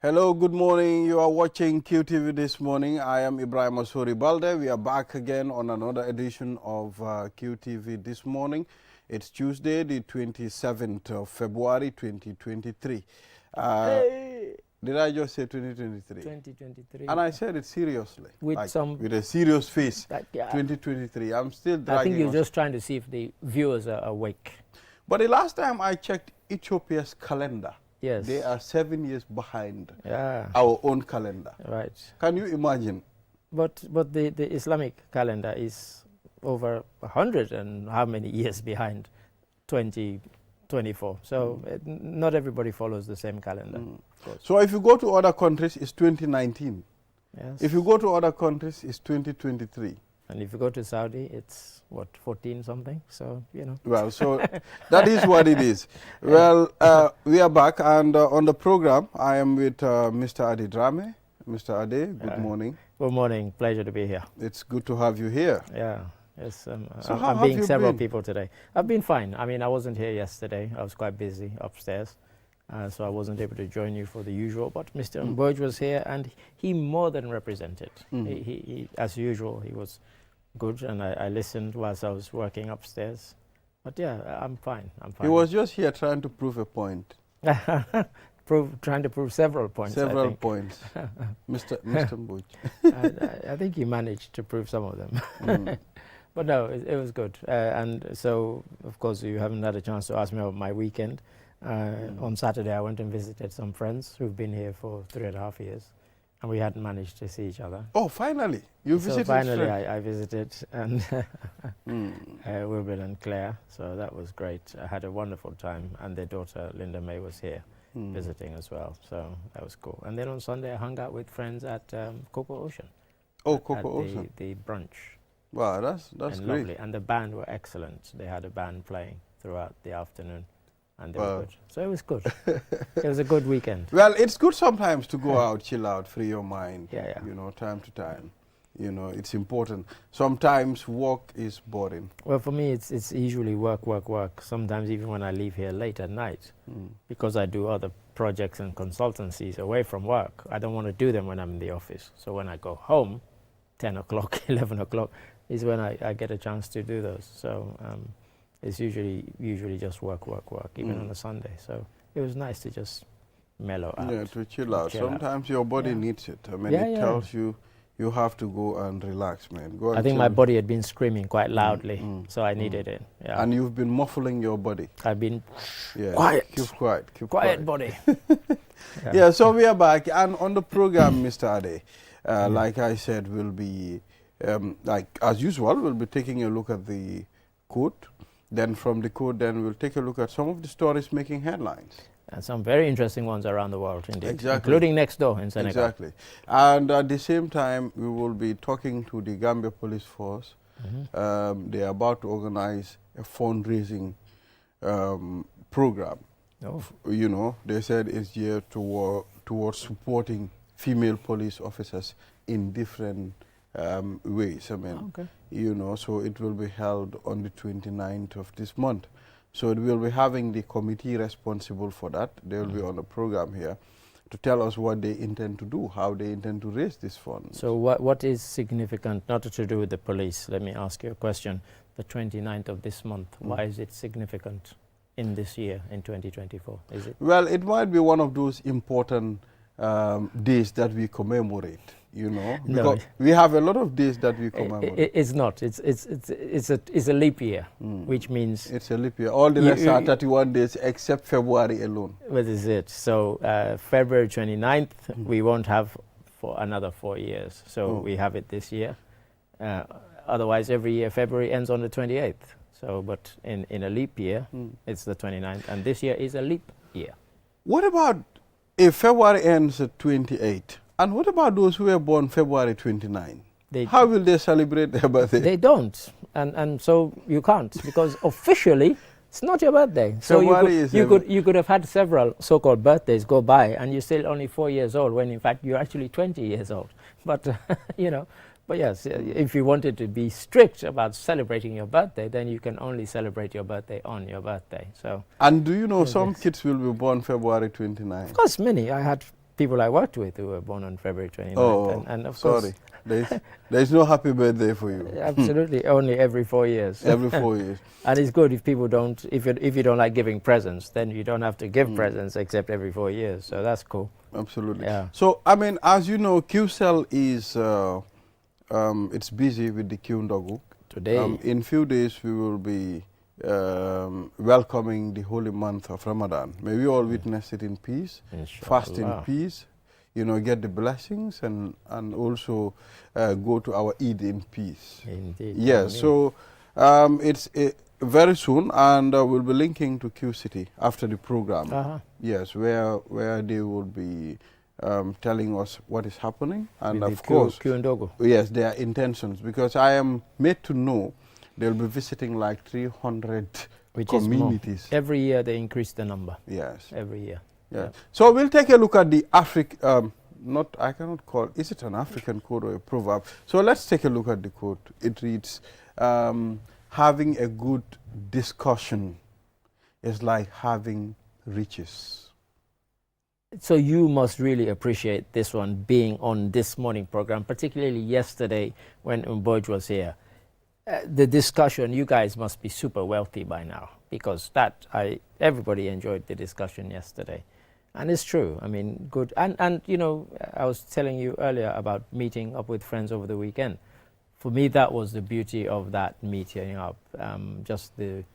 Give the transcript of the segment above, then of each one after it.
Hello, good morning. You are watching QTV this morning. I am Ibrahim Asori Balde. We are back again on another edition of QTV this morning. It's Tuesday, the 27th of February, 2023. Did I just say 2023? 2023. And I said it seriously. With with a serious face. Yeah. 2023. I'm still dragging. I think you're just trying to see if the viewers are awake. But the last time I checked Ethiopia's calendar, yes, they are 7 years behind yeah, our own calendar. right. Can you imagine? But the Islamic calendar is over 100 and how many years behind 2024. So not everybody follows the same calendar. So if you go to other countries, it's 2019. Yes. If you go to other countries, it's 2023. And if you go to Saudi, it's what, 14 something. So, you know. Well, so that is what it is. Well, we are back, and on the program, I am with Mr. Ade Drame. Mr. Ade, good morning. Good morning. Pleasure to be here. It's good to have you here. Yeah. Yes, So I'm how being have you several been? people today. I've been fine. I mean, I wasn't here yesterday. I was quite busy upstairs. So I wasn't able to join you for the usual. But Mr. Burge was here, and he more than represented. He, as usual, he was good, and I listened whilst I was working upstairs. But yeah, I'm fine. I'm fine. He was just here trying to prove a point. Trying to prove several points. Several points. Mr. Burge. I think he managed to prove some of them. But no, it was good. And so, of course, you haven't had a chance to ask me about my weekend. On Saturday, I went and visited some friends who've been here for 3.5 years, and we hadn't managed to see each other. Oh, finally. You visited So finally, friends. I visited, and Wilbur and Claire, so that was great. I had a wonderful time, and their daughter, Linda May, was here visiting as well, so that was cool. And then on Sunday, I hung out with friends at Coco Ocean. Oh, Coco Ocean. The brunch. Wow, that's And great. lovely. And the band were excellent. They had a band playing throughout the afternoon, and they Wow. were good. So it was good. It was a good weekend. Well, it's good sometimes to go out, chill out, free your mind. Yeah, yeah. You know, time to time. You know, it's important. Sometimes work is boring. Well, for me, it's usually work, work, work. Sometimes even when I leave here late at night, because I do other projects and consultancies away from work, I don't want to do them when I'm in the office. So when I go home, 10 o'clock, 11 o'clock, is when I get a chance to do those. So it's usually just work, work, work, even on a Sunday. So it was nice to just mellow out. Yeah, to chill out. Sometimes your body needs it. I mean, Yeah, it yeah. tells you you have to go and relax, man. Go and I think chill. my body had been screaming quite loudly, so I needed it. Yeah. And you've been muffling your body. I've been Yeah. quiet. Keep quiet. Keep quiet body. Yeah, so we are back. And on the program, Mr. Ade, like I said, we'll be, like as usual, we'll be taking a look at the court. Then from the court, then we'll take a look at some of the stories making headlines. And some very interesting ones around the world, indeed. Exactly. Including next door in Senegal. Exactly. And at the same time, we will be talking to the Gambia Police Force. They are about to organize a fundraising program. Oh. You know, they said it's geared towards supporting female police officers in different ways. I mean, Okay. you know, so it will be held on the 29th of this month. So it will be having the committee responsible for that. They will be on the program here to tell us what they intend to do, how they intend to raise this fund. So what is significant, not to do with the police, let me ask you a question. The 29th of this month, why is it significant in this year, in 2024? Is it? Well, it might be one of those important days that we commemorate, you know. No. Because we have a lot of days that we commemorate. It's not. It's a leap year, which means... It's a leap year. All the rest are 31 days except February alone. What is it? So February 29th, we won't have for another 4 years. So we have it this year. Otherwise, every year, February ends on the 28th. So, but in a leap year, it's the 29th. And this year is a leap year. What about if February ends at 28? And what about those who were born February 29? How will they celebrate their birthday? They don't. And so you can't, because officially, it's not your birthday. So you could have had several so-called birthdays go by, and you're still only 4 years old, when in fact you're actually 20 years old. But, you know, but yes, if you wanted to be strict about celebrating your birthday, then you can only celebrate your birthday on your birthday. So. And do you know some kids will be born February 29? Of course, many. I had people I worked with who were born on February 29th. Oh, and of sorry. course, There's no happy birthday for you. absolutely, only every 4 years. Every 4 years. And it's good if people don't, if you don't like giving presents, then you don't have to give presents except every 4 years. So that's cool. Absolutely. Yeah. So, I mean, as you know, QCell is, it's busy with the Q-Ndogu. Today. In few days, we will be welcoming the holy month of Ramadan. May we all witness it in peace, fast in peace, you know, get the blessings and also go to our Eid in peace. Indeed. Yes, so it's very soon, and we'll be linking to Q City after the program. Yes, where they will be telling us what is happening, and with of course, Q-Ndogu. yes, their intentions, because I am made to know they'll be visiting like 300 communities. Every year they increase the number. Yes. Every year. Yeah. So we'll take a look at the I cannot call, is it an African quote or a proverb? So let's take a look at the quote. It reads, having a good discussion is like having riches. So you must really appreciate this one being on this morning program, particularly yesterday when Mboj was here. The discussion, you guys must be super wealthy by now, because everybody enjoyed the discussion yesterday. And it's true. I mean, good. And you know, I was telling you earlier about meeting up with friends over the weekend. For me, that was the beauty of that meeting up. Just the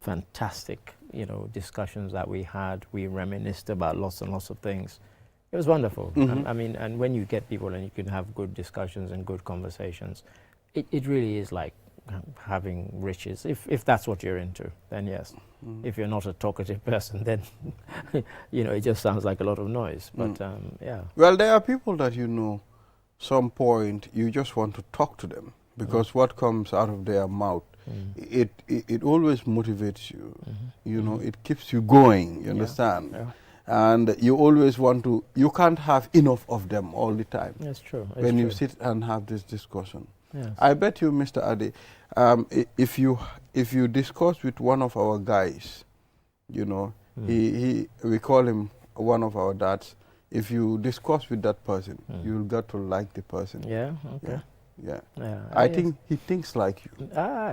fantastic, you know, discussions that we had. We reminisced about lots and lots of things. It was wonderful. I mean, and when you get people and you can have good discussions and good conversations, it really is like having riches. If that's what you're into, then yes. If you're not a talkative person, then you know, it just sounds like a lot of noise. But yeah. Well, there are people that, you know, some point you just want to talk to them, because what comes out of their mouth, it always motivates you. You know, it keeps you going. You understand? Yeah. And you always want to. You can't have enough of them all the time. That's true. When you sit and have this discussion. Yes. I bet you, Mr. Ade, if you discuss with one of our guys, you know, we call him one of our dads. If you discuss with that person, you'll get to like the person. Yeah. Okay. Yeah. Yeah. I think he thinks like you.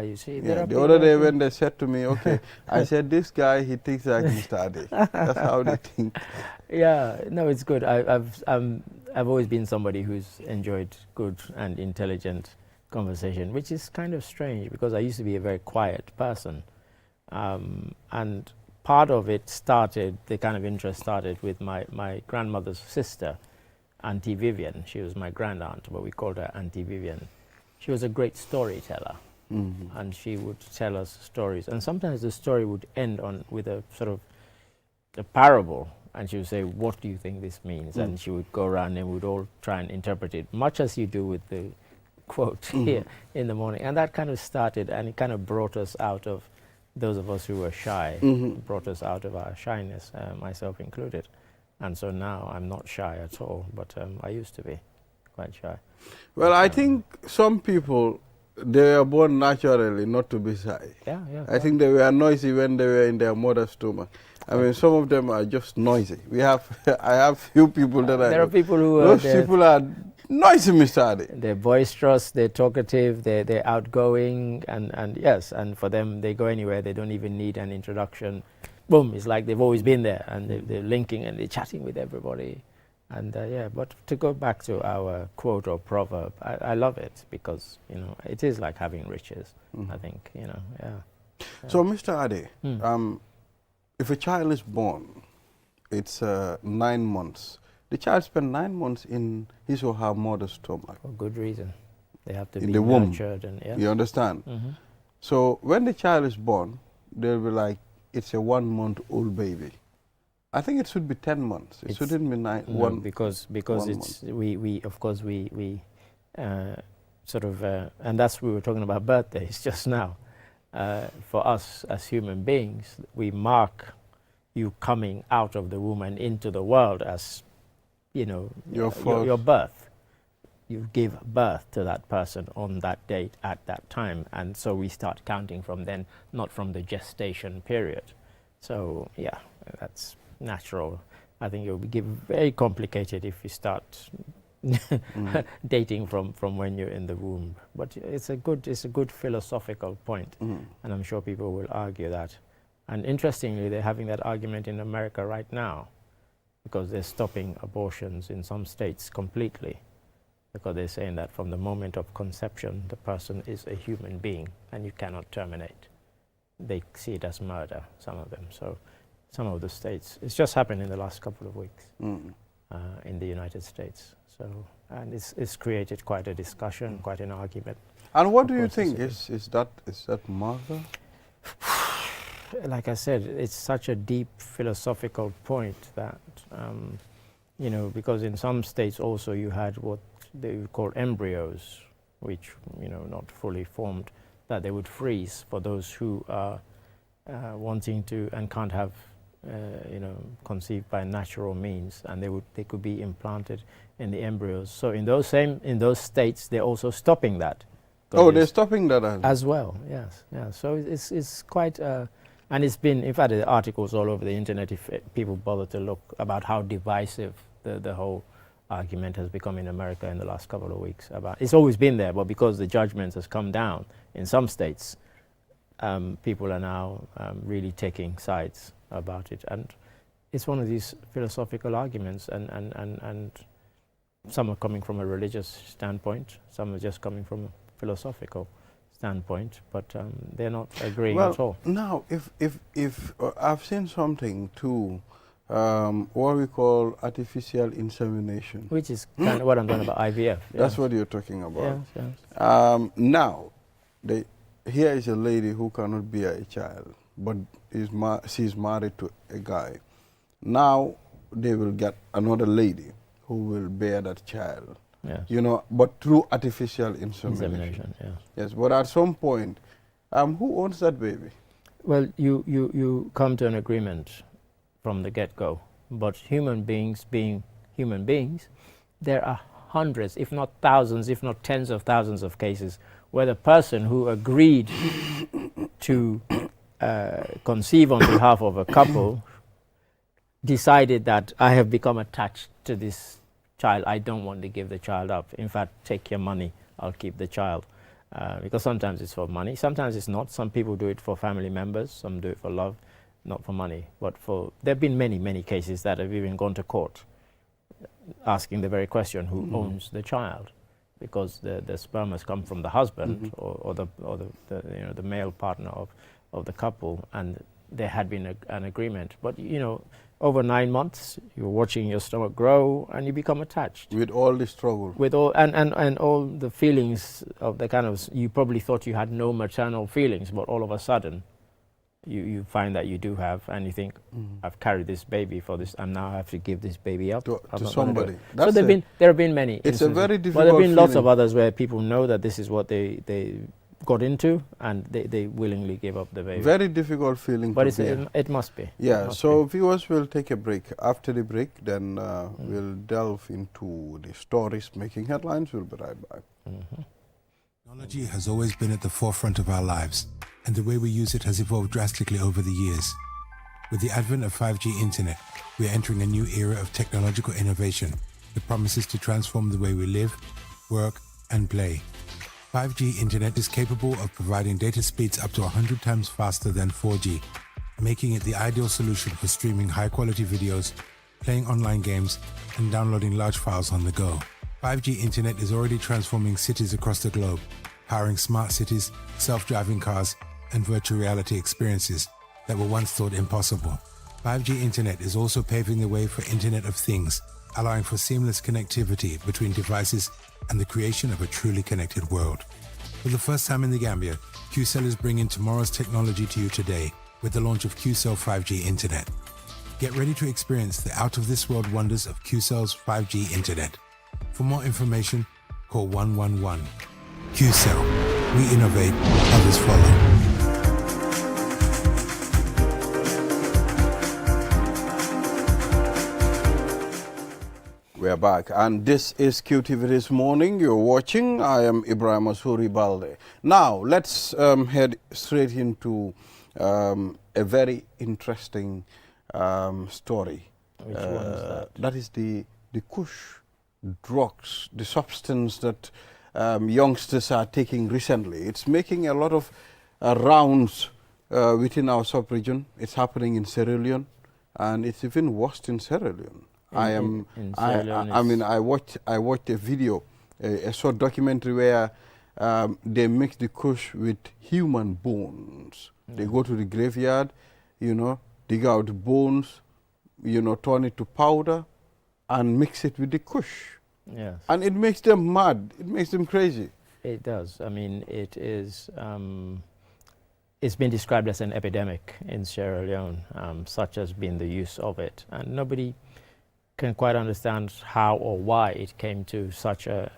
You see. Yeah. The other day when they said to me, okay, I said, this guy, he thinks like Mr. Ade. That's how they think. Yeah. No, it's good. I've always been somebody who's enjoyed good and intelligent conversation, which is kind of strange because I used to be a very quiet person, and part of it started, the kind of interest started with my grandmother's sister, Auntie Vivian. She was my grand aunt, but we called her Auntie Vivian. She was a great storyteller, and she would tell us stories, and sometimes the story would end with a sort of a parable, and she would say, what do you think this means? And she would go around and we'd all try and interpret it, much as you do with the quote here in the morning. And that kind of started, and it kind of brought us out of, those of us who were shy, brought us out of our shyness, myself included. And so now I'm not shy at all, but I used to be quite shy. Well, I think some people, they are born naturally not to be shy. Yeah. I think they were noisy when they were in their mother's stomach. I mean, some of them are just noisy. I have few people that there are people who those people are noisy, Mr. Ade. They're boisterous, they're talkative, they're outgoing, and yes, and for them, they go anywhere. They don't even need an introduction. Boom, it's like they've always been there, and they're linking and they're chatting with everybody. And yeah, but to go back to our quote or proverb, I love it because, you know, it is like having riches, I think, you know, yeah. So, Mr. Ade, if a child is born, it's 9 months. The child spends 9 months in his or her mother's stomach. For good reason. They have to in be the womb. nurtured. And, yes. You understand? So when the child is born, they'll be like, it's a 1 month-old baby. I think it should be 10 months. It shouldn't be because it's we of course we sort of and that's we were talking about birthdays just now. For us as human beings, we mark you coming out of the womb and into the world as, you know, your birth. You give birth to that person on that date at that time, and so we start counting from then, not from the gestation period. So yeah, that's natural. I think it will be very complicated if you start dating from when you're in the womb. But it's a good philosophical point, and I'm sure people will argue that. And interestingly, they're having that argument in America right now, because they're stopping abortions in some states completely, because they're saying that from the moment of conception, the person is a human being and you cannot terminate. They see it as murder, some of them. So some of the states, it's just happened in the last couple of weeks in the United States. So, and it's created quite a discussion, quite an argument. And what do you think is that murder? Like I said, it's such a deep philosophical point that, you know, because in some states also you had what they would call embryos, which, you know, not fully formed, that they would freeze for those who are wanting to and can't have, you know, conceived by natural means, and they could be implanted in the embryos. So in those states, they're also stopping that. Oh, they're stopping that as well. Yes, yeah. So it's quite. And it's been, in fact, the articles all over the internet, if people bother to look, about how divisive the whole argument has become in America in the last couple of weeks. It's always been there, but because the judgment has come down in some states, people are now really taking sides about it. And it's one of these philosophical arguments, and some are coming from a religious standpoint, some are just coming from a philosophical standpoint, but they're not agreeing at all. Now, if I've seen something too, what we call artificial insemination, which is kind of what I'm talking about, IVF. That's what you're talking about. Yes, yes. Now, here is a lady who cannot bear a child, but she's married to a guy. Now they will get another lady who will bear that child. Yes. You know, but through artificial insemination. Yes. Yes, but at some point, who owns that baby? Well, you come to an agreement from the get-go, but human beings being human beings, there are hundreds, if not thousands, if not tens of thousands of cases where the person who agreed to conceive on behalf of a couple decided that I have become attached to this child, I don't want to give the child up. In fact, take your money, I'll keep the child. Because sometimes it's for money, sometimes it's not. Some people do it for family members, some do it for love, not for money. But there have been many cases that have even gone to court asking the very question, who owns the child? Because the sperm has come from the husband or the male partner of the couple, and there had been an agreement. But, you know, over 9 months, you're watching your stomach grow and you become attached. With all the struggle. With all, and all the feelings of the kind of, you probably thought you had no maternal feelings, but all of a sudden, you find that you do have, and you think, I've carried this baby for this, and now I have to give this baby up to somebody. So there have been many It's instances. A very difficult but there have been lots feeling. of others where people know that this is what they got into, and they willingly give up the baby. Very difficult feeling. But it must be. Yeah, so viewers will take a break. After the break, then we'll delve into the stories making headlines. We'll be right back. Technology has always been at the forefront of our lives, and the way we use it has evolved drastically over the years. With the advent of 5G internet, we are entering a new era of technological innovation that promises to transform the way we live, work, and play. 5G internet is capable of providing data speeds up to 100 times faster than 4G, making it the ideal solution for streaming high-quality videos, playing online games, and downloading large files on the go. 5G internet is already transforming cities across the globe, powering smart cities, self-driving cars, and virtual reality experiences that were once thought impossible. 5G internet is also paving the way for Internet of Things, allowing for seamless connectivity between devices and the creation of a truly connected world. For the first time in the Gambia, QCell is bringing tomorrow's technology to you today with the launch of QCell 5G Internet. Get ready to experience the out-of-this-world wonders of QCell's 5G Internet. For more information, call 111. QCell. We innovate, others follow. We are back, and this is QTV This Morning. You're watching. I am Ibrahim Asuri Balde. Now, let's head straight into a very interesting story. Which one is that? That is the Kush drugs, the substance that youngsters are taking recently. It's making a lot of rounds within our sub-region. It's happening in Sierra Leone, and it's even worse in Sierra Leone. I watched a video, a short documentary where they mix the Kush with human bones. They go to the graveyard, dig out the bones, turn it to powder and mix it with the Kush. Yes. And it makes them mad. It makes them crazy. It does. I mean, it is, it's been described as an epidemic in Sierra Leone, such has been the use of it. And nobody can quite understand how or why it came to such a,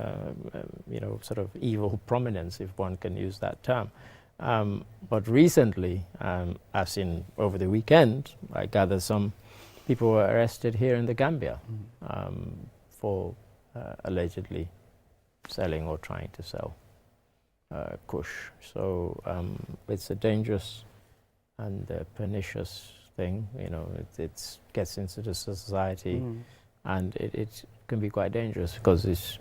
sort of evil prominence, if one can use that term. But recently, as in over the weekend, I gather some people were arrested here in the Gambia for allegedly selling or trying to sell Kush. So it's a dangerous and pernicious thing. It gets into the society, and it can be quite dangerous because it's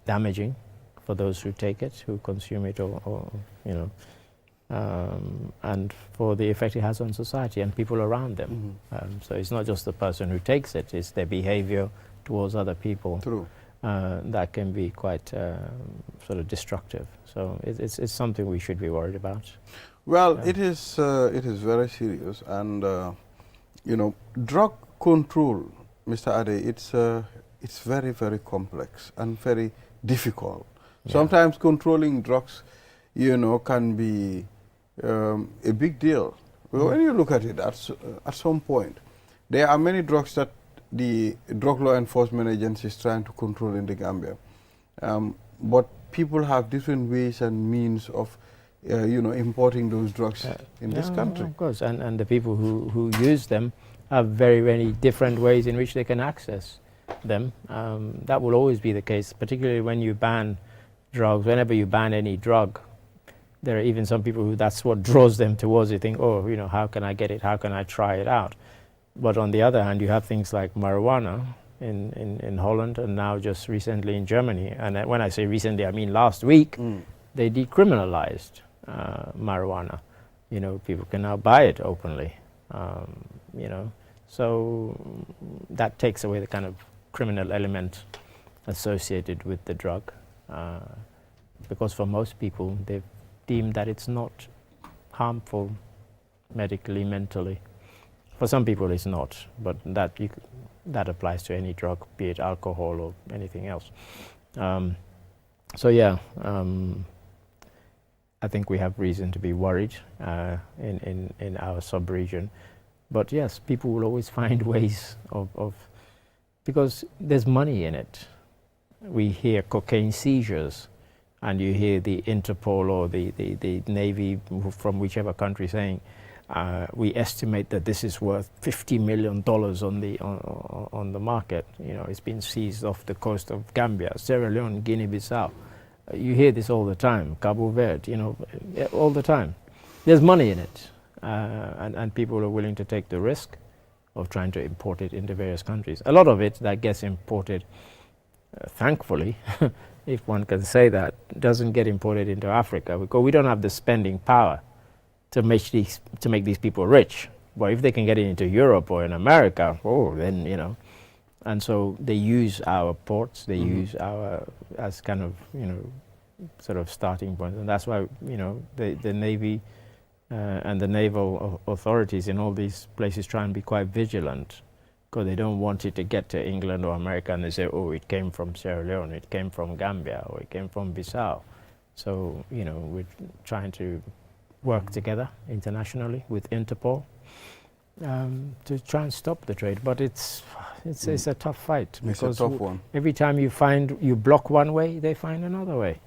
damaging for those who take it, who consume it, or and for the effect it has on society and people around them. So it's not just the person who takes it, it's their behavior towards other people. True. That can be quite sort of destructive. So it's something we should be worried about. Well, it is very serious, and drug control, Mr. Ade, it's very, very complex and very difficult. Yeah. Sometimes controlling drugs, can be a big deal. Well, when you look at it, at some point, there are many drugs that the drug law enforcement agency is trying to control in the Gambia, but people have different ways and means of, importing those drugs in this country. Of course, and the people who use them have very, very different ways in which they can access them. That will always be the case, particularly when you ban drugs. Whenever you ban any drug, there are even some people who that's what draws them towards it. Think, oh, how can I get it? How can I try it out? But on the other hand, you have things like marijuana in Holland, and now just recently in Germany. And when I say recently, I mean last week, they decriminalized marijuana. People can now buy it openly. So that takes away the kind of criminal element associated with the drug, because for most people, they've deemed that it's not harmful medically, mentally. For some people it's not, but that applies to any drug, be it alcohol or anything else. I think we have reason to be worried in our sub-region. But yes, people will always find ways of because there's money in it. We hear cocaine seizures, and you hear the Interpol or the Navy from whichever country saying, we estimate that this is worth $50 million on the market. It's been seized off the coast of Gambia, Sierra Leone, Guinea-Bissau. You hear this all the time. Cabo Verde, all the time. There's money in it, and people are willing to take the risk of trying to import it into various countries. A lot of it that gets imported, thankfully, if one can say that, doesn't get imported into Africa because we don't have the spending power to make these people rich. But if they can get it into Europe or in America, then and so they use our ports, they use our as kind of sort of starting point, and that's why the Navy and the naval authorities in all these places try and be quite vigilant, because they don't want it to get to England or America and they say, oh, it came from Sierra Leone, it came from Gambia, or it came from Bissau. So we're trying to work together internationally with Interpol to try and stop the trade, but it's a tough fight, because it's a tough one. Every time you block one way, they find another way.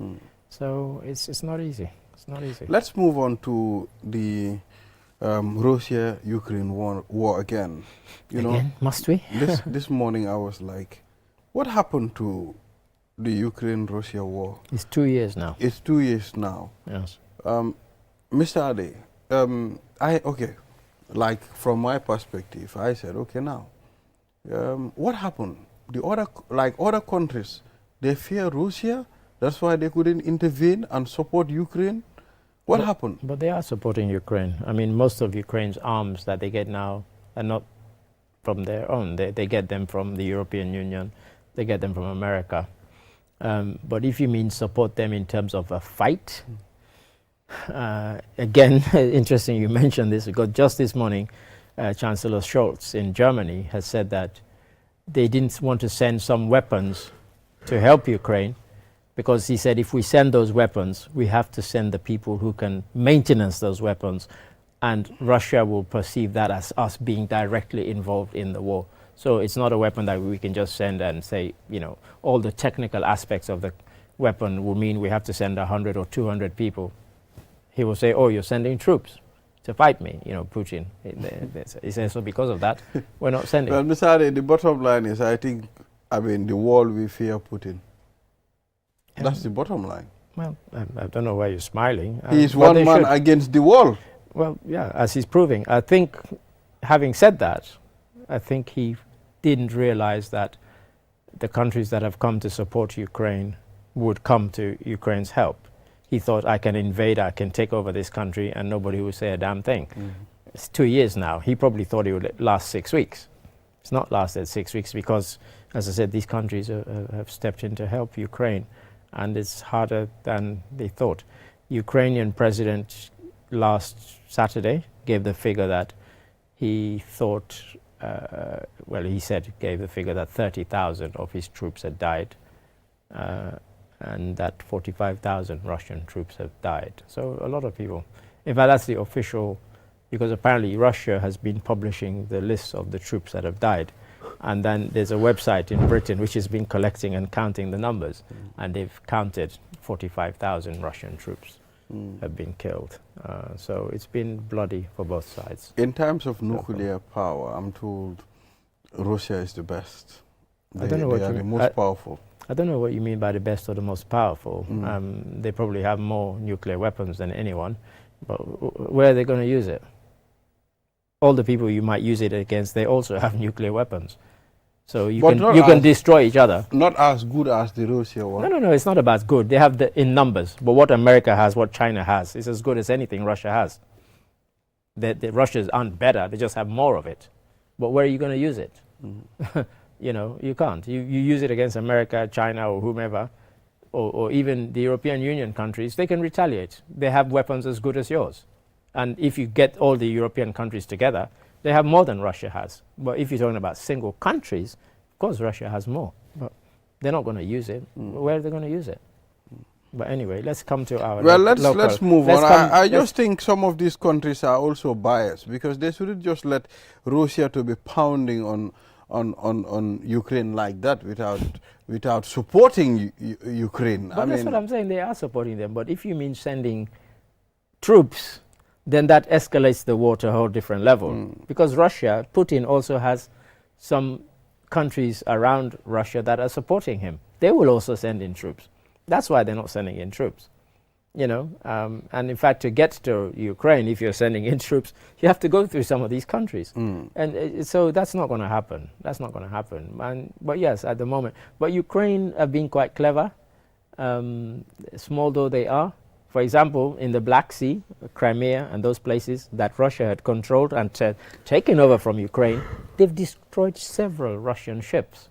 So it's not easy. It's not easy. Let's move on to the Russia-Ukraine war again. Again? Must we? this morning I was like, what happened to the Ukraine-Russia war? It's 2 years now. It's 2 years now. Yes. Mr. Ade, like from my perspective, I said, okay, now, What happened? The other, like other countries, they fear Russia. That's why they couldn't intervene and support Ukraine. What happened? But they are supporting Ukraine. I mean, most of Ukraine's arms that they get now are not from their own. They get them from the European Union. They get them from America. But if you mean support them in terms of a fight, again, interesting you mentioned this, because just this morning, Chancellor Scholz in Germany has said that they didn't want to send some weapons to help Ukraine, because he said if we send those weapons, we have to send the people who can maintenance those weapons, and Russia will perceive that as us being directly involved in the war. So it's not a weapon that we can just send and say, you know, all the technical aspects of the weapon will mean we have to send 100 or 200 people. He will say, oh, you're sending troops to fight me, you know, Putin. He says, so because of that, we're not sending. Well, Mr. Ade, the bottom line is, I think, I mean, the world will fear Putin. That's the bottom line. Well, I don't know why you're smiling. He's one man against the world. Well, yeah, as he's proving. I think, having said that, I think he didn't realize that the countries that have come to support Ukraine would come to Ukraine's help. He thought, I can invade, I can take over this country, and nobody will say a damn thing. It's 2 years now. He probably thought it would last 6 weeks. It's not lasted 6 weeks because, as I said, these countries have stepped in to help Ukraine, and it's harder than they thought. Ukrainian president last Saturday gave the figure that he thought, well, he said, gave the figure that 30,000 of his troops had died, and that 45,000 Russian troops have died. So a lot of people, in fact, that's the official, because apparently Russia has been publishing the list of the troops that have died. And then there's a website in Britain which has been collecting and counting the numbers, and they've counted 45,000 Russian troops have been killed. So it's been bloody for both sides. In terms of nuclear power, I'm told Russia is the best. They are the most powerful. I don't know what you mean by the best or the most powerful. They probably have more nuclear weapons than anyone, but where are they going to use it? All the people you might use it against, they also have nuclear weapons. So you can destroy each other. Not as good as the Russia one. No, it's not about good. They have the in numbers. But what America has, what China has, is as good as anything Russia has. The Russians aren't better, they just have more of it. But where are you going to use it? You know, you can't. You use it against America, China, or whomever, or even the European Union countries, they can retaliate. They have weapons as good as yours. And if you get all the European countries together, they have more than Russia has. But if you're talking about single countries, of course Russia has more. But they're not going to use it. Where are they going to use it? But anyway, let's come to our let's move on. I just think some of these countries are also biased, because they shouldn't just let Russia to be pounding on Ukraine like that without supporting Ukraine. But that's what I'm saying. They are supporting them. But if you mean sending troops, then that escalates the war to a whole different level. Because Russia, Putin also has some countries around Russia that are supporting him. They will also send in troops. That's why they're not sending in troops. You know, and in fact, to get to Ukraine, if you're sending in troops, you have to go through some of these countries. And so that's not going to happen. That's not going to happen. But yes, at the moment. But Ukraine have been quite clever, small though they are. For example, in the Black Sea, Crimea and those places that Russia had controlled and taken over from Ukraine, they've destroyed several Russian ships,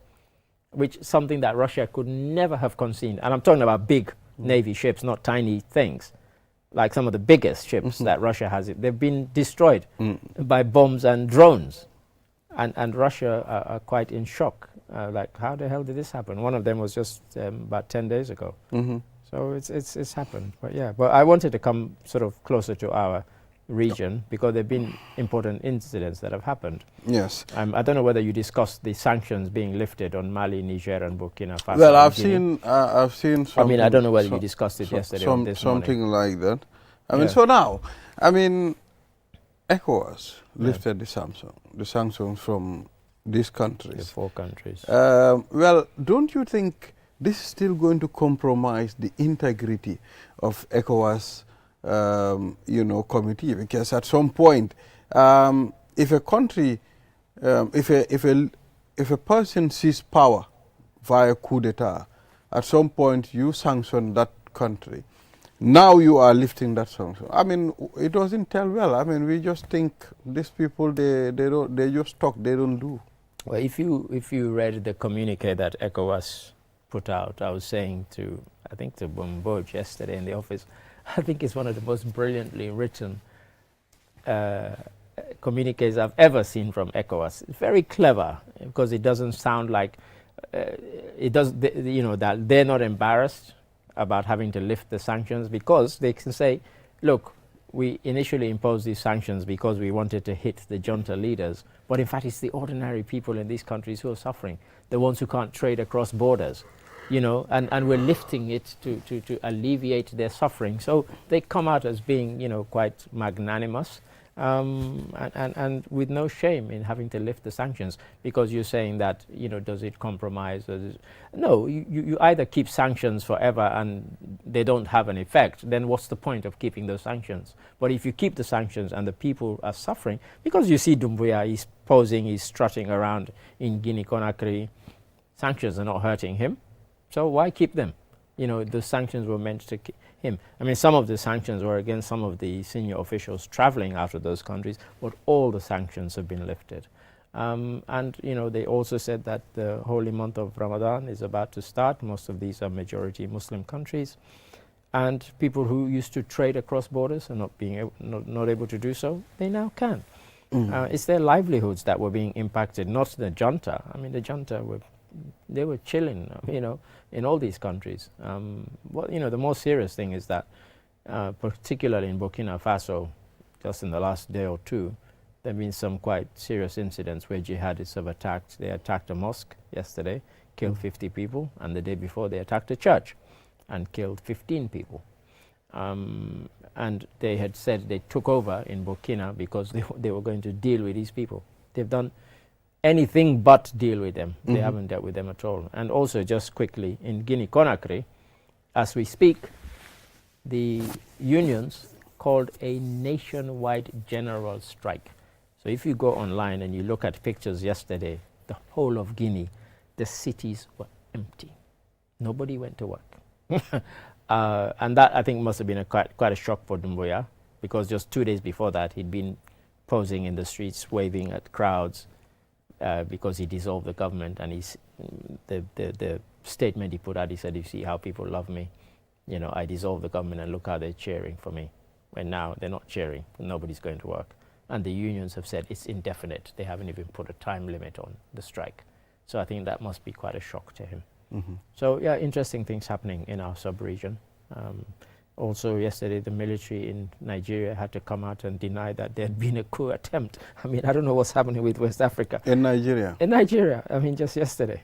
which something that Russia could never have conceded. And I'm talking about big Navy ships, not tiny things, like some of the biggest ships that Russia has. They've been destroyed by bombs and drones. And Russia are quite in shock. Like, how the hell did this happen? One of them was just about 10 days ago. So it's happened. But yeah, but I wanted to come sort of closer to our region because there have been important incidents that have happened. Yes. I don't know whether you discussed the sanctions being lifted on Mali, Niger, and Burkina Faso. Well, I've seen. I mean, I don't know whether you discussed it yesterday or this something morning. like that. I mean, so now, I mean, ECOWAS lifted the sanctions from these countries. The 4 countries. Well, don't you think this is still going to compromise the integrity of ECOWAS, committee? Because at some point, if a country, if if a person sees power via coup d'etat, at some point you sanction that country. Now you are lifting that sanction. I mean, it doesn't tell well. I mean, we just think these people, they just talk, they don't do. Well, if you read the communique that ECOWAS put out, I was saying to, I think to Bomboj yesterday in the office, I think it's one of the most brilliantly written communiques I've ever seen from ECOWAS. It's very clever because it doesn't sound like that they're not embarrassed about having to lift the sanctions, because they can say, look, we initially imposed these sanctions because we wanted to hit the junta leaders, but in fact it's the ordinary people in these countries who are suffering, the ones who can't trade across borders, and we're lifting it to alleviate their suffering. So they come out as being, quite magnanimous, and with no shame in having to lift the sanctions, because you're saying that, does it compromise? No, you either keep sanctions forever and they don't have an effect, then what's the point of keeping those sanctions? But if you keep the sanctions and the people are suffering, because you see Doumbouya, he's posing, he's strutting around in Guinea-Conakry, sanctions are not hurting him, so why keep them? The sanctions were meant to keep him. I mean, some of the sanctions were against some of the senior officials traveling out of those countries, but all the sanctions have been lifted. And, they also said that the holy month of Ramadan is about to start. Most of these are majority Muslim countries. And people who used to trade across borders and not able to do so, they now can. It's their livelihoods that were being impacted, not the junta. I mean, the junta they were chilling, in all these countries. The more serious thing is that, particularly in Burkina Faso, just in the last day or two, there have been some quite serious incidents where jihadists have attacked. They attacked a mosque yesterday, killed 50 people, and the day before they attacked a church and killed 15 people. And they had said they took over in Burkina because they were going to deal with these people. They've done anything but deal with them. They haven't dealt with them at all. And also, just quickly, in Guinea-Conakry, as we speak, the unions called a nationwide general strike. So if you go online and you look at pictures yesterday, the whole of Guinea, the cities were empty. Nobody went to work. And that, I think, must have been quite a shock for Doumbouya, because just 2 days before that, he'd been posing in the streets, waving at crowds, because he dissolved the government. And the statement he put out, he said, you see how people love me. I dissolved the government and look how they're cheering for me. When now they're not cheering, nobody's going to work. And the unions have said it's indefinite. They haven't even put a time limit on the strike. So I think that must be quite a shock to him. So yeah, interesting things happening in our sub-region. Also yesterday, the military in Nigeria had to come out and deny that there had been a coup attempt. I mean, I don't know what's happening with West Africa. In Nigeria? In Nigeria, I mean, just yesterday.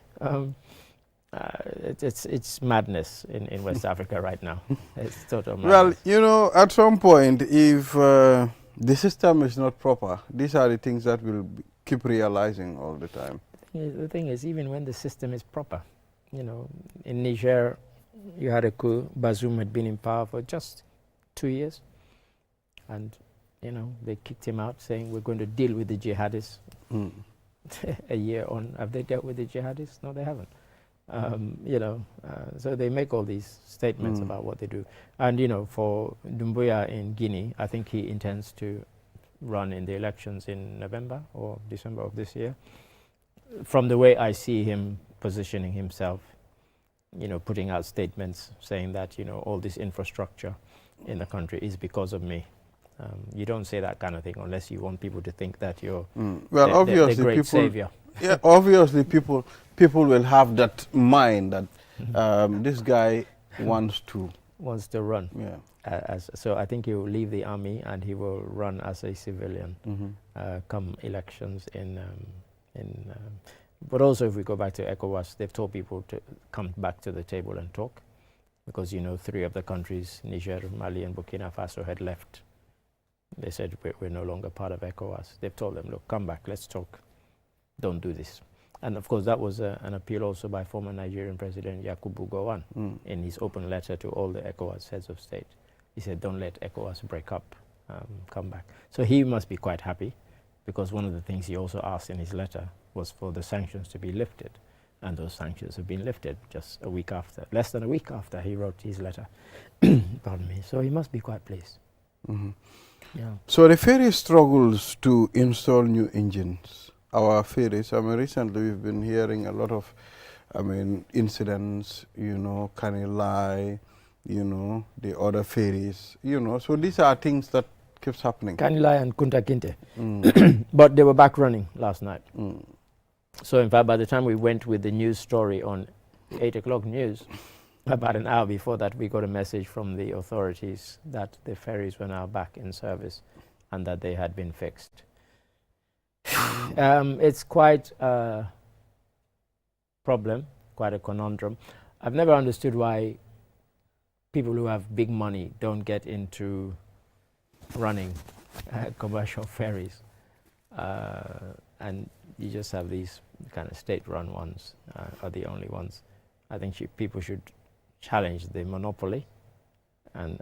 It's madness in West Africa right now. It's total madness. Well, at some point, if the system is not proper, these are the things that we'll keep realizing all the time. The thing is, even when the system is proper, in Niger, you had a coup. Bazoum had been in power for just 2 years. And, they kicked him out, saying, we're going to deal with the jihadists. A year on, have they dealt with the jihadists? No, they haven't. So they make all these statements about what they do. And, for Doumbouya in Guinea, I think he intends to run in the elections in November or December of this year. From the way I see him positioning himself, putting out statements saying that, all this infrastructure in the country is because of me. You don't say that kind of thing unless you want people to think that you're the great savior. Yeah, obviously people will have that mind that this guy wants to run. Yeah. So I think he will leave the army and he will run as a civilian come elections but also, if we go back to ECOWAS, they've told people to come back to the table and talk, because 3 of the countries, Niger, Mali and Burkina Faso, had left. They said, we're no longer part of ECOWAS. They've told them, look, come back, let's talk. Don't do this. And of course, that was an appeal also by former Nigerian President Yakubu Gowon in his open letter to all the ECOWAS heads of state. He said, don't let ECOWAS break up, come back. So he must be quite happy because one of the things he also asked in his letter was for the sanctions to be lifted, and those sanctions have been lifted just a week after, less than a week after he wrote his letter. Pardon me. So he must be quite pleased. Yeah. So the ferry struggles to install new engines. Our ferries, I mean, recently we've been hearing a lot of, I mean, incidents, you know, Kanilai, you know, the other ferries, you know. So these are things that keeps happening. Kanilai and Kunta Kinte. But they were back running last night. So in fact, by the time we went with the news story on 8 o'clock news, about an hour before that, we got a message from the authorities that the ferries were now back in service and that they had been fixed. It's quite a problem, quite a conundrum. I've never understood why people who have big money don't get into running commercial ferries. And you just have these kind of state-run ones are the only ones. I think people should challenge the monopoly and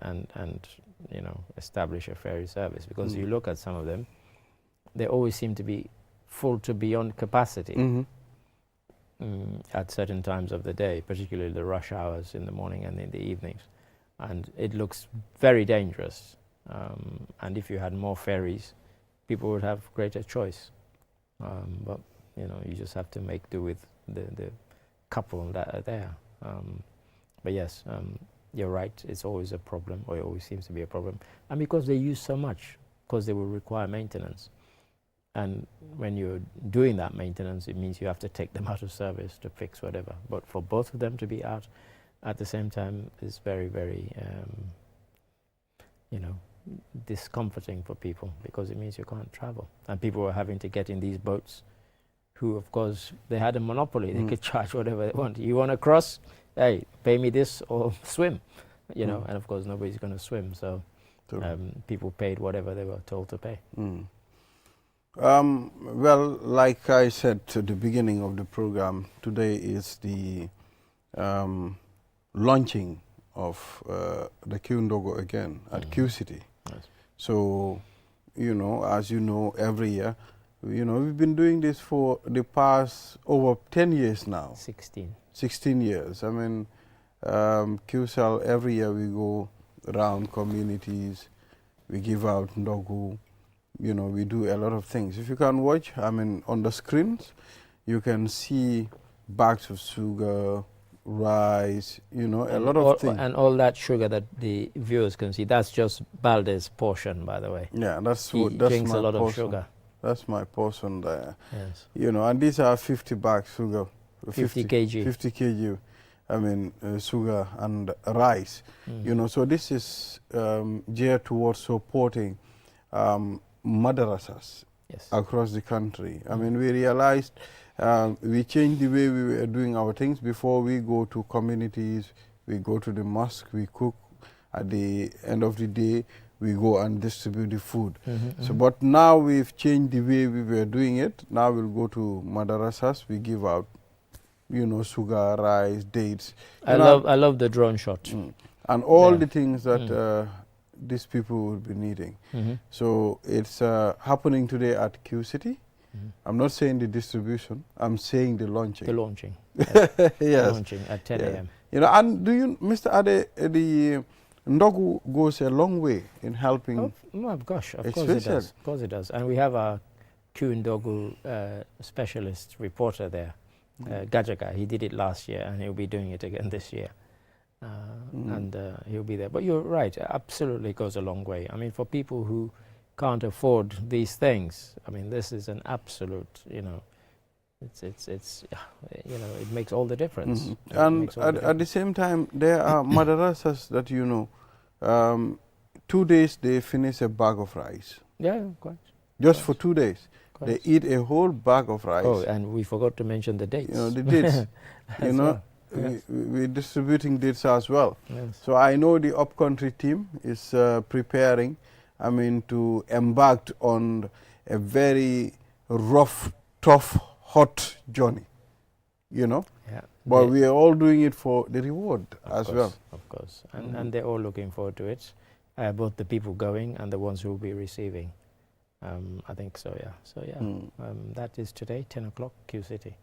you know, establish a ferry service, because you look at some of them, they always seem to be full to beyond capacity at certain times of the day, particularly the rush hours in the morning and in the evenings, and it looks very dangerous. And if you had more ferries, people would have greater choice. But you know, you just have to make do with the couple that are there. But yes, you're right, it's always a problem, or it always seems to be a problem. And because they use so much, because they will require maintenance. And when you're doing that maintenance, it means you have to take them out of service to fix whatever. But for both of them to be out at the same time is very, very, you know, discomforting for people, because it means you can't travel. And people were having to get in these boats who, of course, they had a monopoly. They could charge whatever they want. You want to cross? Hey, pay me this or swim, you know. And of course, nobody's going to swim. So people paid whatever they were told to pay. Well, like I said at the beginning of the program, today is the launching of the Q-Ndogo again at Q City. Yes. So, you know, as you know, every year, you know, we've been doing this for the past over 10 years now. 16 years. I mean, QCell, every year we go around communities, we give out Ndogo, you know, we do a lot of things. If you can watch, I mean, on the screens, you can see bags of sugar, rice, you know, a lot of things. And all that sugar that the viewers can see, that's just Balde's portion, by the way. Yeah, that's he what, that's drinks my a lot portion. of sugar. That's my portion there. Yes. You know, and these are 50 bags sugar. 50 kg. 50 kg, I mean, sugar and rice. You know, so this is geared towards supporting madrasas across the country. I mean, we realized we changed the way we were doing our things. Before we go to communities, we go to the mosque, we cook. At the end of the day, we go and distribute the food. So, but now we've changed the way we were doing it. Now we'll go to madrasas, we give out, you know, sugar, rice, dates. I love the drone shot. And all the things that these people will be needing. So it's happening today at Q City. I'm not saying the distribution, I'm saying the launching. The launching. Yes. The launching at 10 a.m. You know, and do you, Mr. Ade, the Ndogo goes a long way in helping. Oh gosh, of course it does. Of course it does. And we have a Q-Ndogo specialist reporter there, Gajaga. He did it last year and he'll be doing it again this year. And he'll be there. But you're right, absolutely goes a long way. I mean, for people who can't afford these things, I mean, this is an absolute, you know, it's you know, it makes all the difference. And at the same time, there are madrasas that, you know, 2 days they finish a bag of rice. Yeah, quite. Just for 2 days. Quite. They eat a whole bag of rice. Oh, and we forgot to mention the dates. You know, the dates. You know, Yes. we're distributing dates as well. Yes. So I know the upcountry team is preparing, I mean, to embark on a very rough, tough, hot journey, you know. Yeah. But we are all doing it for the reward as well. Of course. And they're all looking forward to it, both the people going and the ones who will be receiving. I think so, yeah. So, yeah, that is today, 10 o'clock, Q City.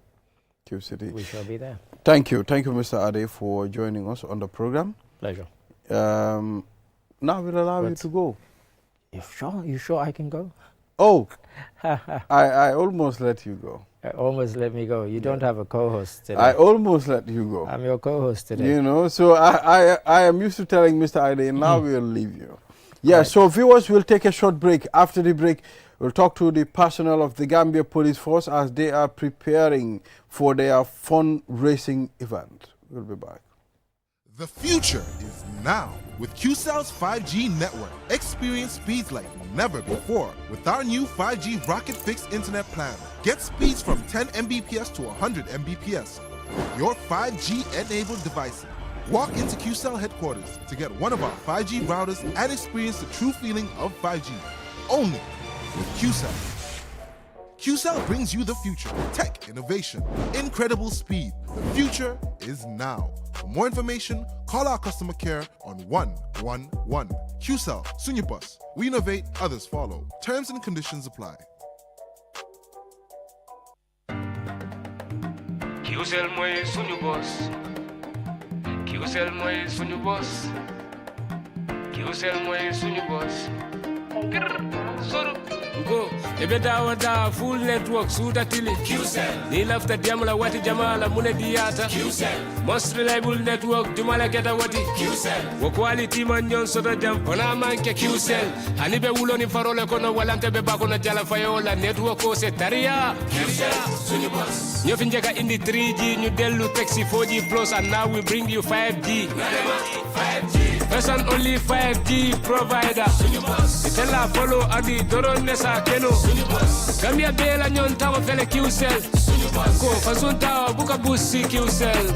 Q City. We shall be there. Thank you. Thank you, Mr. Ade, for joining us on the program. Pleasure. Now we'll allow you to go. You sure? You sure I can go? Oh, I almost let you go. Almost let me go. You don't have a co-host today. I almost let you go. I'm your co-host today. You know, so I am used to telling Mr. Ade, now we'll leave you. Yeah, right. So viewers, we'll take a short break. After the break, we'll talk to the personnel of the Gambia Police Force as they are preparing for their fundraising event. We'll be back. The future is now with QCell's 5G network. Experience speeds like never before with our new 5G Rocket Fixed Internet plan. Get speeds from 10 Mbps to 100 Mbps. Your 5G-enabled devices. Walk into QCell headquarters to get one of our 5G routers and experience the true feeling of 5G. Only with QCell. QCell brings you the future. Tech, innovation, incredible speed. The future is now. For more information, call our customer care on 111. QCell, Sunyabus. We innovate, others follow. Terms and conditions apply. QCell moy suñu boss. QCell moy suñu boss. QCell moy suñu boss. Soro. Go, ebeda wada full network suda tili QCell. Ni lafta diamla wati jamala mune diata QCell. Most reliable network jumala keta wati QCell. Wo quality man nyon soda jam ona manke QCell. Hanibe wuloni farole kono walante be bakono jala fayola network ko se taria QCell suñu boss. Nyo finjeka indi 3G ñu delu taxi 4G plus and now we bring you 5G. 5G. First and only 5G provider. Itella follow adi doron nesa keno. Gambia bela nyon tawa fele QCell. Ko fasunta buka busi QCell.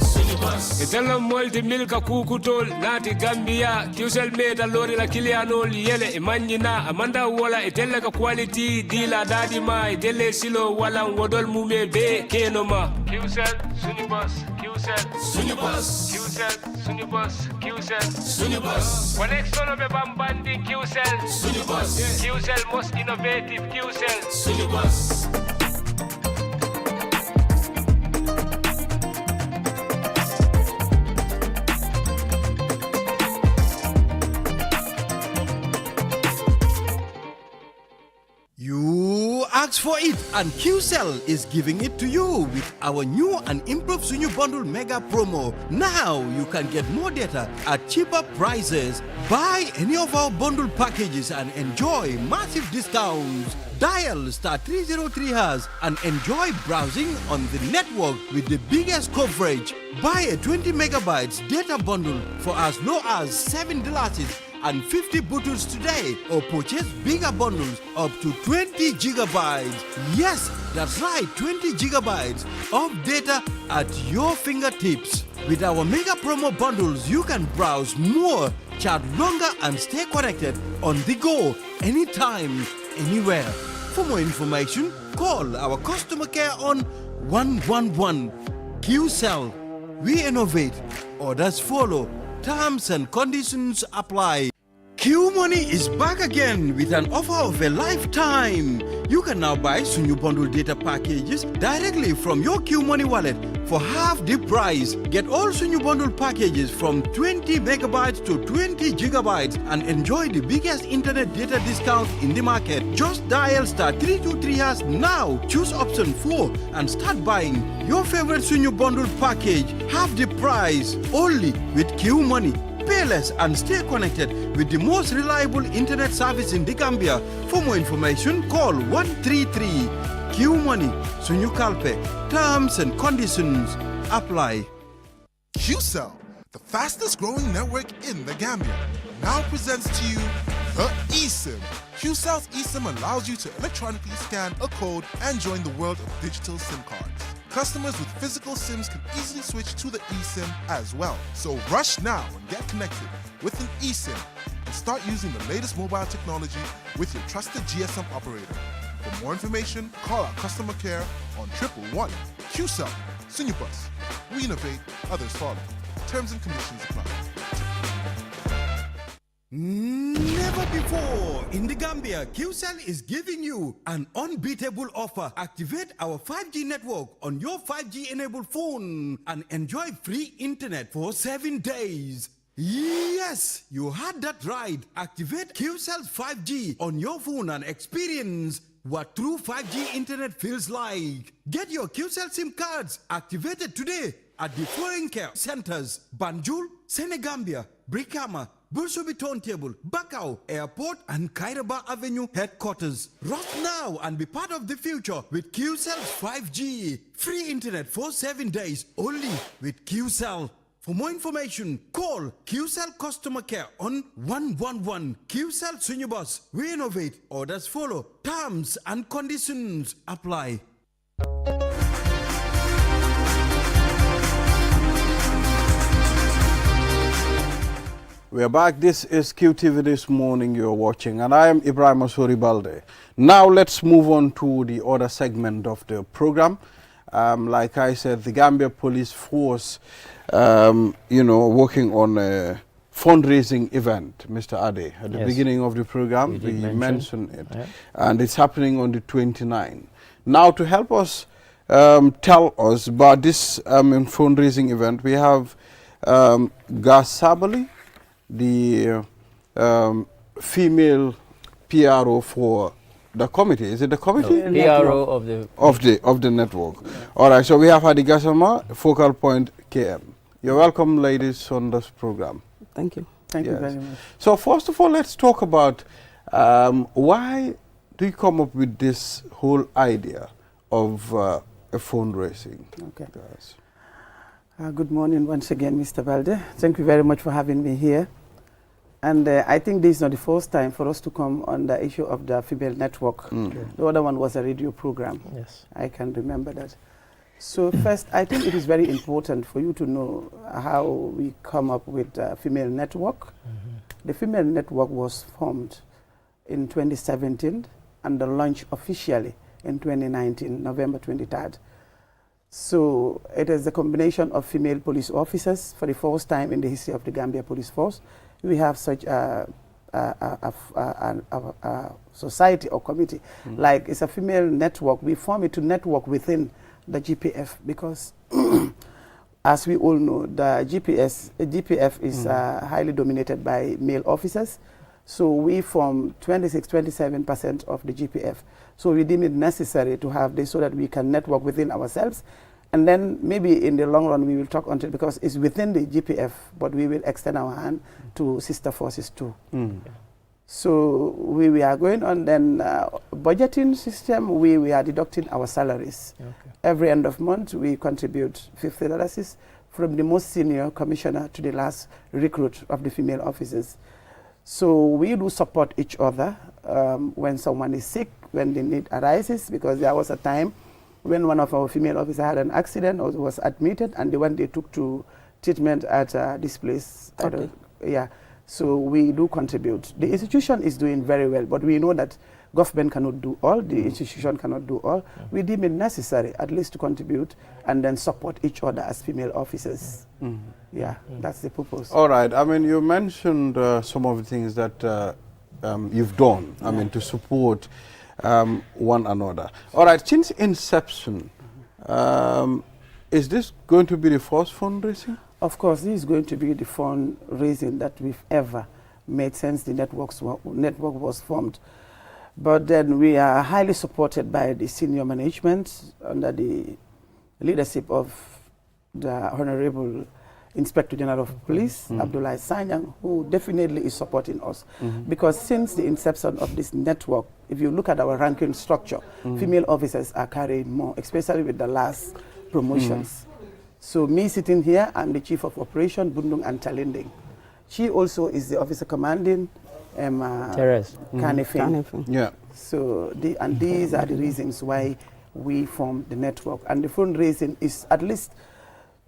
Itella multi milka kukutol nati Gambia. QCell meta lori la kiliano yele imanjina amanda wala itella ka quality dila dadi ma itelle silo wala wodol mume be keno ma. QCell Sunibus. QCell Sunibus. QCell Sunibus. QCell Sunibus. Connection be bambandi QCell Sunibus. QCell most innovative QCell Sunibus. You asked for it, and QCell is giving it to you with our new and improved Sunyu Bundle Mega Promo. Now you can get more data at cheaper prices. Buy any of our bundle packages and enjoy massive discounts. Dial *303# and enjoy browsing on the network with the biggest coverage. Buy a 20 megabytes data bundle for as low as $7 and 50 bottles today, or purchase bigger bundles up to 20 gigabytes. Yes, that's right, 20 gigabytes of data at your fingertips. With our mega promo bundles, you can browse more, chat longer, and stay connected on the go, anytime, anywhere. For more information, call our customer care on 111. QCell, we innovate, orders follow, terms and conditions apply. Q Money is back again with an offer of a lifetime. You can now buy Sunyu Bundle data packages directly from your Q Money wallet for half the price. Get all Sunyu Bundle packages from 20 megabytes to 20 gigabytes and enjoy the biggest internet data discount in the market. Just dial *323# now, choose option 4 and start buying your favorite Sunyu Bundle package half the price only with Q Money. Pay less and stay connected with the most reliable internet service in the Gambia. For more information, call 133 Q Money, Sunyu Kalpe. Terms and conditions apply. QCell, the fastest growing network in the Gambia, now presents to you the eSIM. QCell's eSIM allows you to electronically scan a code and join the world of digital SIM cards. Customers with physical SIMs can easily switch to the eSIM as well. So rush now and get connected with an eSIM and start using the latest mobile technology with your trusted GSM operator. For more information, call our customer care on 111. QCell, Sunyabus. We innovate, others follow. Terms and conditions apply. Never before. In the Gambia, QCell is giving you an unbeatable offer. Activate our 5G network on your 5G-enabled phone and enjoy free internet for 7 days. Yes, you heard that right. Activate QCell's 5G on your phone and experience what true 5G internet feels like. Get your QCell SIM cards activated today at the foreign care centers Banjul, Senegambia, Brikama, Bursubi Turntable, Bakau Airport, and Kairaba Avenue headquarters. Rush now and be part of the future with QCell's 5G. Free internet for 7 days only with QCell. For more information, call QCell Customer Care on 111. QCell Sunyubus. We innovate. Orders follow. Terms and conditions apply. We are back. This is QTV This Morning you're watching, and I am Ibrahim Asori Balde. Now let's move on to the other segment of the program. Like I said, the Gambia Police Force, working on a fundraising event, Mr. Ade, at the beginning of the program. We mentioned it. Yeah. And it's happening on the 29th. Now, to help us tell us about this fundraising event, we have Gas Sabali, the female PRO for the committee. Is it the committee? No, PRO of the network. Yeah. All right. So we have Hadi Gassama, Focal Point KM. You're welcome, ladies, on this program. Thank you. Thank you very much. So first of all, let's talk about why do you come up with this whole idea of a fundraising? Okay. Good morning once again, Mr. Balde. Thank you very much for having me here. And I think this is not the first time for us to come on the issue of the female network. The other one was a radio program. Yes. I can remember that. So first, I think it is very important for you to know how we come up with the female network. The female network was formed in 2017 and launched officially in 2019, November 23rd. So it is a combination of female police officers for the first time in the history of the Gambia Police Force. We have such a society or committee. Like it's a female network. We form it to network within the GPF because as we all know, the GPF is highly dominated by male officers. So we form 26-27% of the GPF. So we deem it necessary to have this so that we can network within ourselves. And then maybe in the long run we will talk on it because it's within the GPF, but we will extend our hand to sister forces too. So we are going on then budgeting system, we are deducting our salaries. Every end of month we contribute $50 from the most senior commissioner to the last recruit of the female officers. So we do support each other when someone is sick, when the need arises, because there was a time when one of our female officers had an accident or was admitted and they took to treatment at this place. So we do contribute. The institution is doing very well, but we know that government cannot do all, the institution cannot do all. We deem it necessary at least to contribute and then support each other as female officers. That's the purpose. All right. I mean, you mentioned some of the things that you've done, I mean, to support one another. All right, since inception, is this going to be the first fundraising? Of course, this is going to be the fundraising that we've ever made since the network was formed. But then we are highly supported by the senior management under the leadership of the Honorable Inspector General of Police, Abdullah Sanyang, who definitely is supporting us. Because since the inception of this network, if you look at our ranking structure, female officers are carrying more, especially with the last promotions. So me sitting here, I'm the Chief of Operation, Bundung and Talinding. She also is the officer commanding Teres. Kanefin. Yeah. So these are the reasons why we formed the network. And the fundraising is at least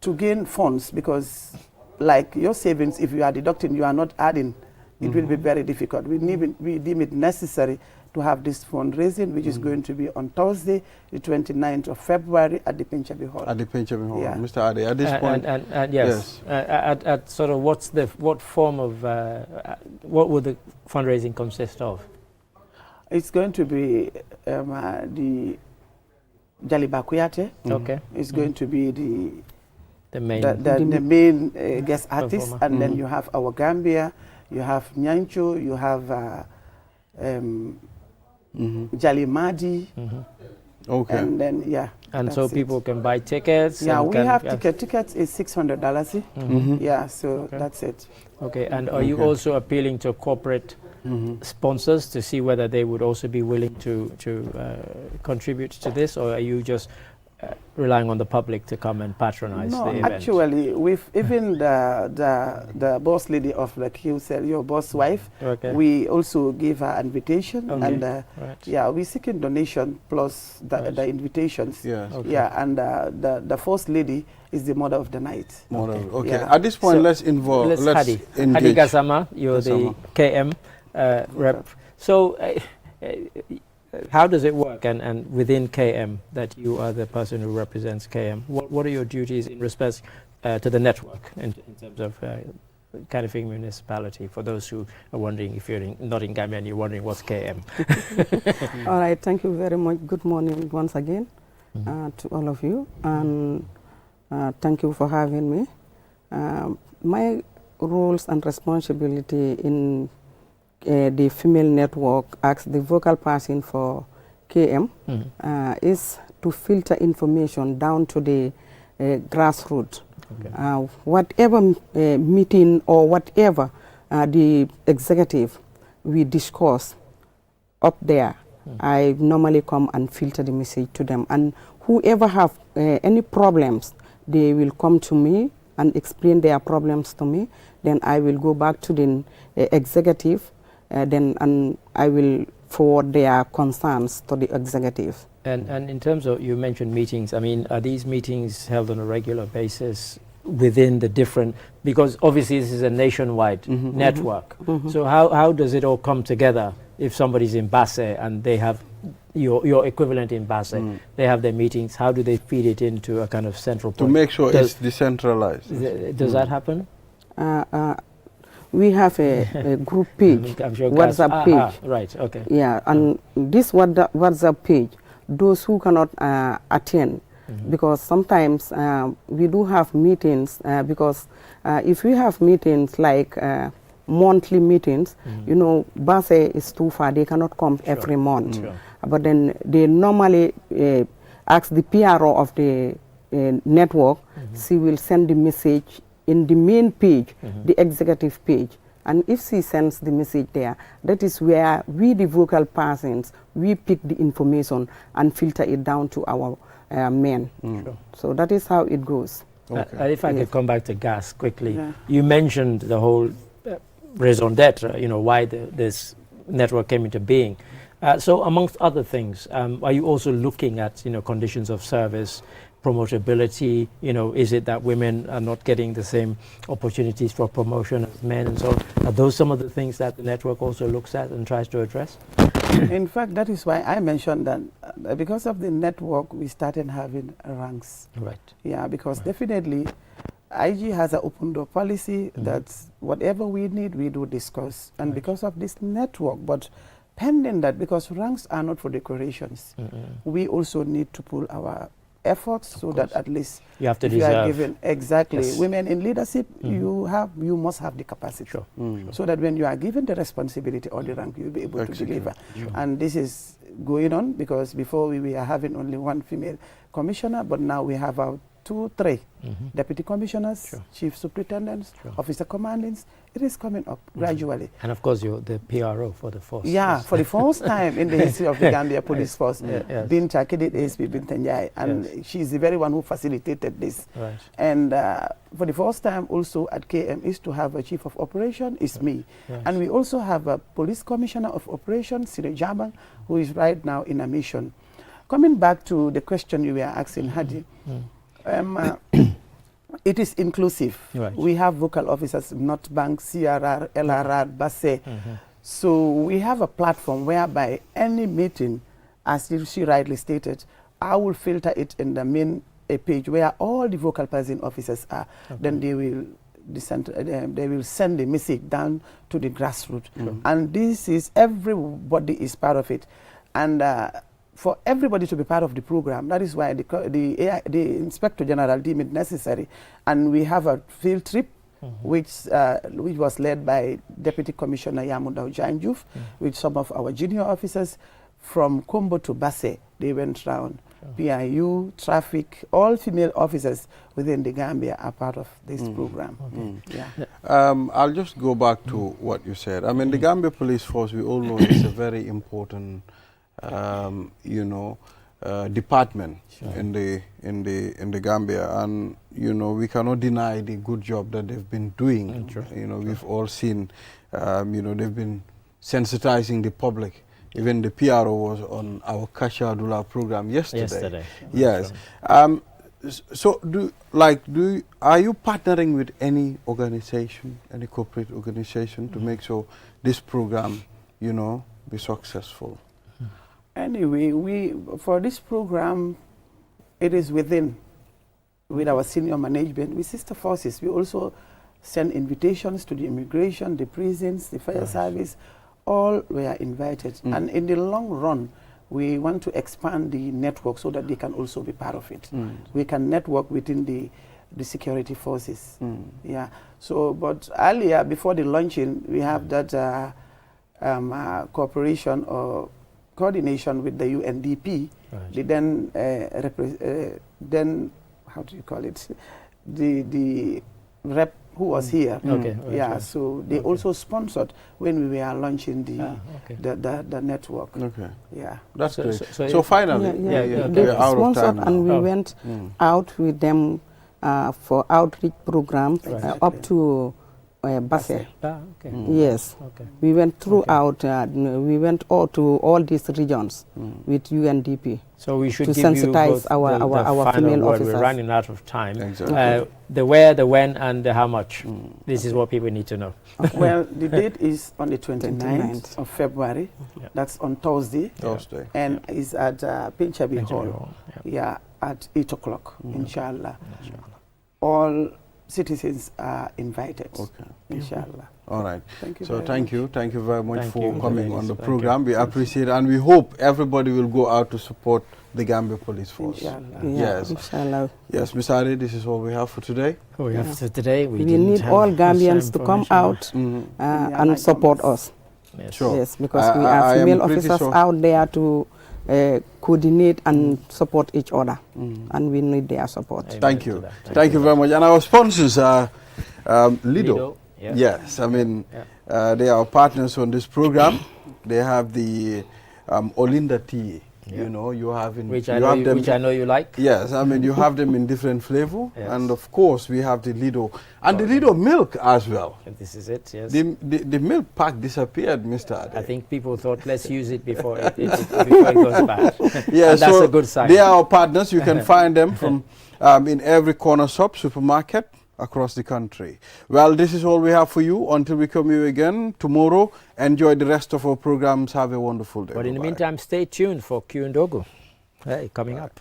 to gain funds, because like your savings, if you are deducting, you are not adding it will be very difficult. We deem it necessary to have this fundraising, which is going to be on Thursday, the 29th of February at the Pinchabi Hall. At the Pinchabi Hall. Yeah. Mr. Ade, at this point... And yes, at sort of what form of, what would the fundraising consist of? It's going to be the Jalibakuyate. Okay. It's going to be the main, the main guest artist, and then you have our Gambia, you have Nyancho, you have Jali Madi. Okay. And then, yeah. And so people can buy tickets? Yeah, and we have tickets is $600. Yeah, so that's it. Okay, and are you also appealing to corporate sponsors to see whether they would also be willing to contribute to this, or are you just relying on the public to come and patronize the event? No, actually, with even the boss lady of the QCell, your boss wife, we also give her invitation, and yeah, we seeking donation plus the invitations. Yeah, and the first lady is the mother of the night. Okay. Yeah. At this point, let's engage. Hadi Gassama, you're the KM rep. So. How does it work, and within KM, that you are the person who represents KM? What are your duties in respect to the network in terms of Kanifing municipality, for those who are wondering, if you're not in Gambia and you're wondering what's KM? All right, thank you very much. Good morning once again to all of you, and thank you for having me. My roles and responsibility in the female network as the vocal person for KM is to filter information down to the grassroots. Whatever meeting or whatever the executive we discuss up there, I normally come and filter the message to them. And whoever have any problems, they will come to me and explain their problems to me. Then I will go back to the executive. And I will forward their concerns to the executive. And in terms of, you mentioned meetings, I mean, are these meetings held on a regular basis within the different, because obviously this is a nationwide network. So how does it all come together if somebody's in Basse and they have your equivalent in Basse, they have their meetings, how do they feed it into a kind of central point? To make sure it's decentralized. Does that happen? We have a group page, I'm sure WhatsApp page. Right, okay. Yeah, and this WhatsApp page, those who cannot attend, because sometimes we do have meetings, because if we have meetings like monthly meetings, you know, Basse is too far, they cannot come every month. But then they normally ask the PRO of the network, she will send the message in the main page, the executive page. And if she sends the message there, that is where we, the vocal persons, we pick the information and filter it down to our men. So that is how it goes. If I could come back to gas quickly. You mentioned the whole raison d'etre, you know, why this network came into being. So amongst other things, are you also looking at, you know, conditions of service, promotability, you know, is it that women are not getting the same opportunities for promotion as men and so on? Are those some of the things that the network also looks at and tries to address? In fact, that is why I mentioned that because of the network, we started having ranks. Right. Yeah, because definitely IG has an open door policy that whatever we need, we do discuss. And because of this network, but pending that, because ranks are not for decorations, we also need to pull our efforts so that at least you have to if you are given women in leadership, you must have the capacity, so that when you are given the responsibility or the rank, you'll be able to deliver. And this is going on because before we were having only one female commissioner, but now we have our 2, 3 deputy commissioners, chief superintendents, officer commandants. It is coming up gradually. And of course, you're the PRO for the force. Yeah, for the first time in the history of the Gambia Police Force, Binta Kedit ASP Binta Njai, and she's the very one who facilitated this. And for the first time also at KM is to have a chief of operation, is me. And we also have a police commissioner of operations, Sire Jabang, who is right now in a mission. Coming back to the question you were asking, Hadi, It is inclusive. Right. We have vocal officers, not bank, CRR, LRR, BASE. So we have a platform whereby any meeting, as she rightly stated, I will filter it in the main page where all the vocal person officers are. Then they will they will send the message down to the grassroots. And this is, everybody is part of it. And for everybody to be part of the program, that is why the Inspector General deemed it necessary. And we have a field trip, which was led by Deputy Commissioner Yamundao Janjuf, with some of our junior officers from Kombo to Basse. They went round. PIU, traffic, all female officers within the Gambia are part of this program. I'll just go back to what you said. I mean, the Gambia Police Force, we all know, is a very important, department in the Gambia, and we cannot deny the good job that they've been doing. We've all seen, they've been sensitizing the public. Even the PRO was on our Kasha Dula program yesterday. Yes. So, are you partnering with any organization, any corporate organization, to make sure this program, be successful? Anyway, for this program, it is with our senior management, with sister forces. We also send invitations to the immigration, the prisons, the fire service. All were invited. And in the long run, we want to expand the network so that they can also be part of it. We can network within the security forces. Yeah. So, but earlier, before the launching, we have that cooperation or coordination with the UNDP. They then, how do you call it? The rep who was here. So they also sponsored when we were launching the network. Yeah. That's great. So finally, they sponsored and we went out with them for outreach programs up to Basse. Yes. We went throughout, we went all to all these regions with UNDP. So we should to give sensitize you our female word. officers. We're running out of time. Exactly. The where, the when, and the how much. This is what people need to know. Well, the date is on the 29th of February. That's on Thursday. And is at Pinchabi Hall. At 8 o'clock, inshallah. All citizens are invited. Inshallah. All right. Thank you. So thank you very much for coming on the program. We appreciate it, and we hope everybody will go out to support the Gambia Police Force. Inshallah. Yes. Inshallah. Yes, Ms. Ari, this is all we have for today. We need all Gambians to come out and support us. Sure. Yes, because we are female officers out there to coordinate and support each other, and we need their support. Thank you. Thank you very much. And our sponsors are Lido. Yes, I mean, they are partners on this program. They have the Olinda tea. You have in which I know you like. Yes, I mean, you have them in different flavor, and of course we have the Lido and the Lido milk as well. And this is it. Yes. The milk pack disappeared, Mr. Ade. I think people thought let's use it before it goes bad. Yeah, and that's a good sign. They are our partners. You can find them from in every corner shop, supermarket across the country. Well, this is all we have for you. Until we come here again tomorrow, enjoy the rest of our programs. Have a wonderful day. But in the meantime, stay tuned for Q and Ogo. Hey, coming up.